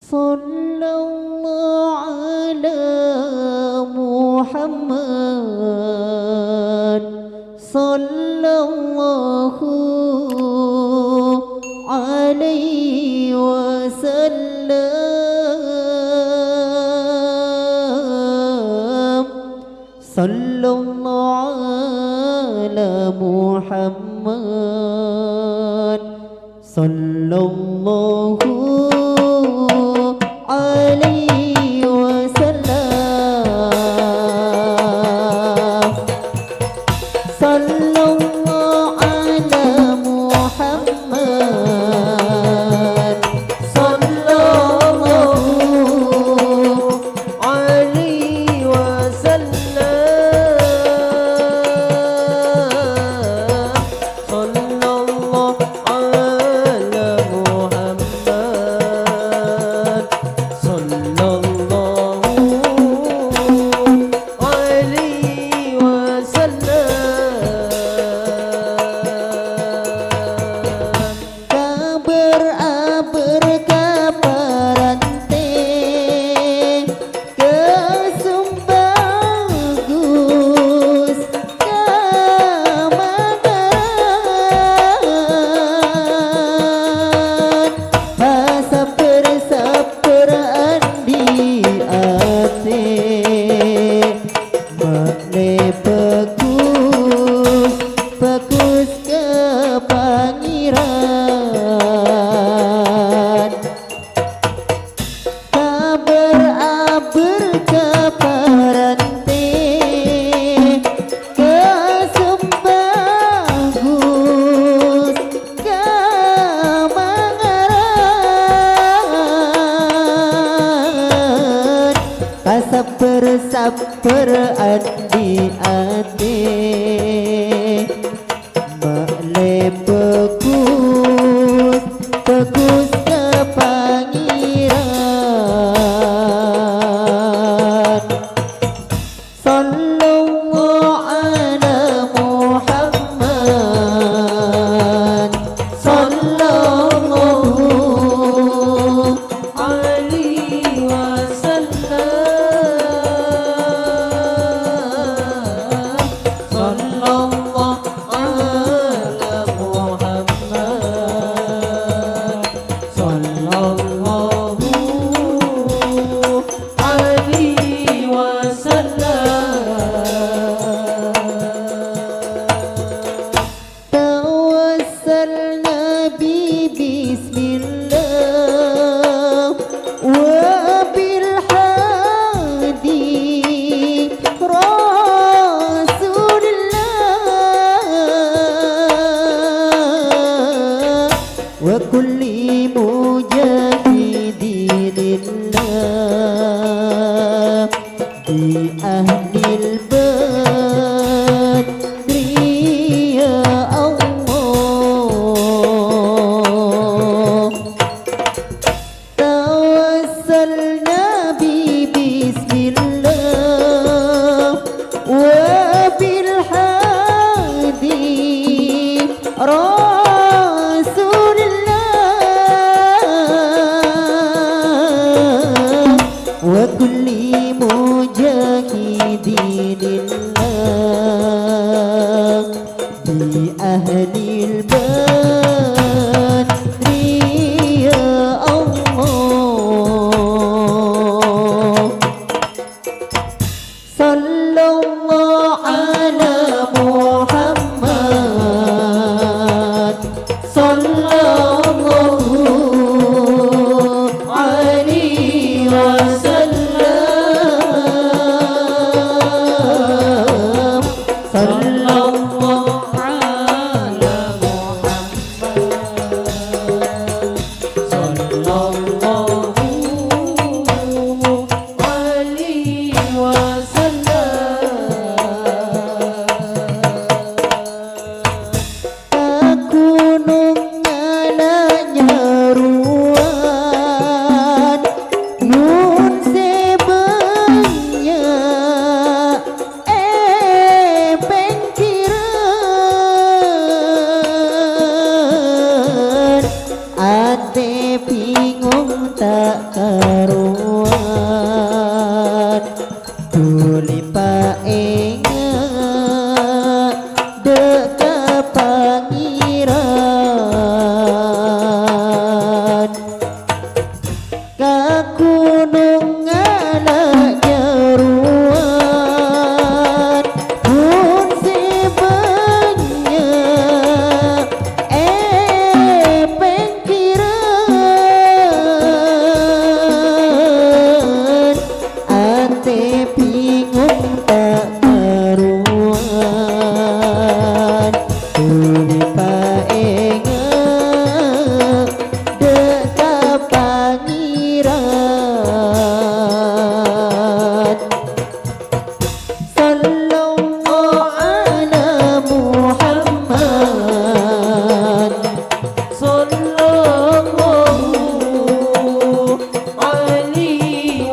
Sallallahu ala Muhammad. Sallallahu alaihi wasallam. Sallallahu ala Muhammad. Sallallahu alaihi wasallam. Sallallahu ala Muhammad. Sallallahu alaihi wasallam. Sallallahu ala Muhammad. Sallallahu alaihi wasallam. Kabar-aber kabarante kesumbagus kamaran pasaper-saper andi ate makne bagus kepangiran. Kabar-aber kabarante kesumbagus kamangaran pasaper-saper andi ate makle bagus kepangiran. Sallallahu ala Muhammad. Sallallahu alaihi wasallam. Sallallahu ala Muhammad. Sallallahu alaihi wasallam. Tawassalna bi bismillah wa bil hadi Rasulillah wa kulli mujahidillah bi ahlil badri ya Allah. Tawassalna karuan tuli paenga deka pangiran ka gunung ngalah nyeruan pun sibanya pengkiran ate bingung tak karuan tuli paenga deka pangiran sallallahu ala Muhammad sallallahu alaihi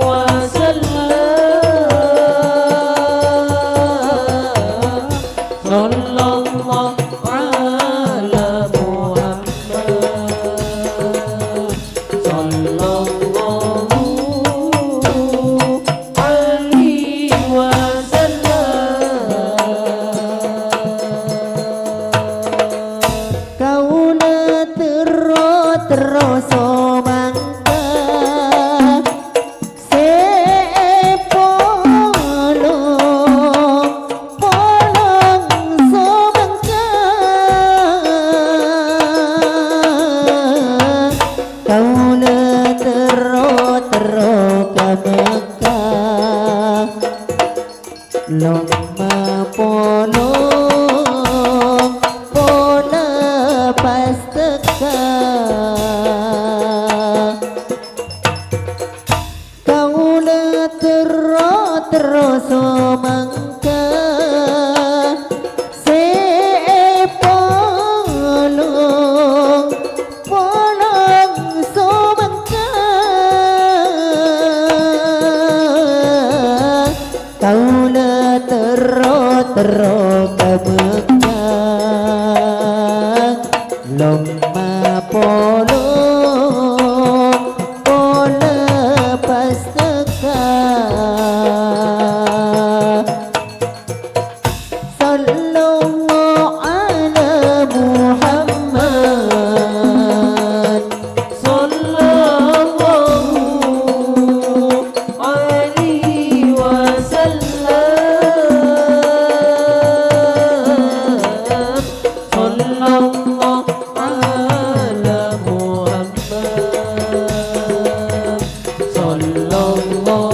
wasallam sallallahu ala Muhammad sallallahu alaihi wasallam kaula terus mangka sepolong somangka kaula terus ka Mekah lomba polong pola pas teka kaula terus mangka sepolong somangka kaula terus ka Mekah lomba polong pola pas teka sallallahu ala Muhammad sallallahu alaihi wasallam sallallahu ala Muhammad sallallahu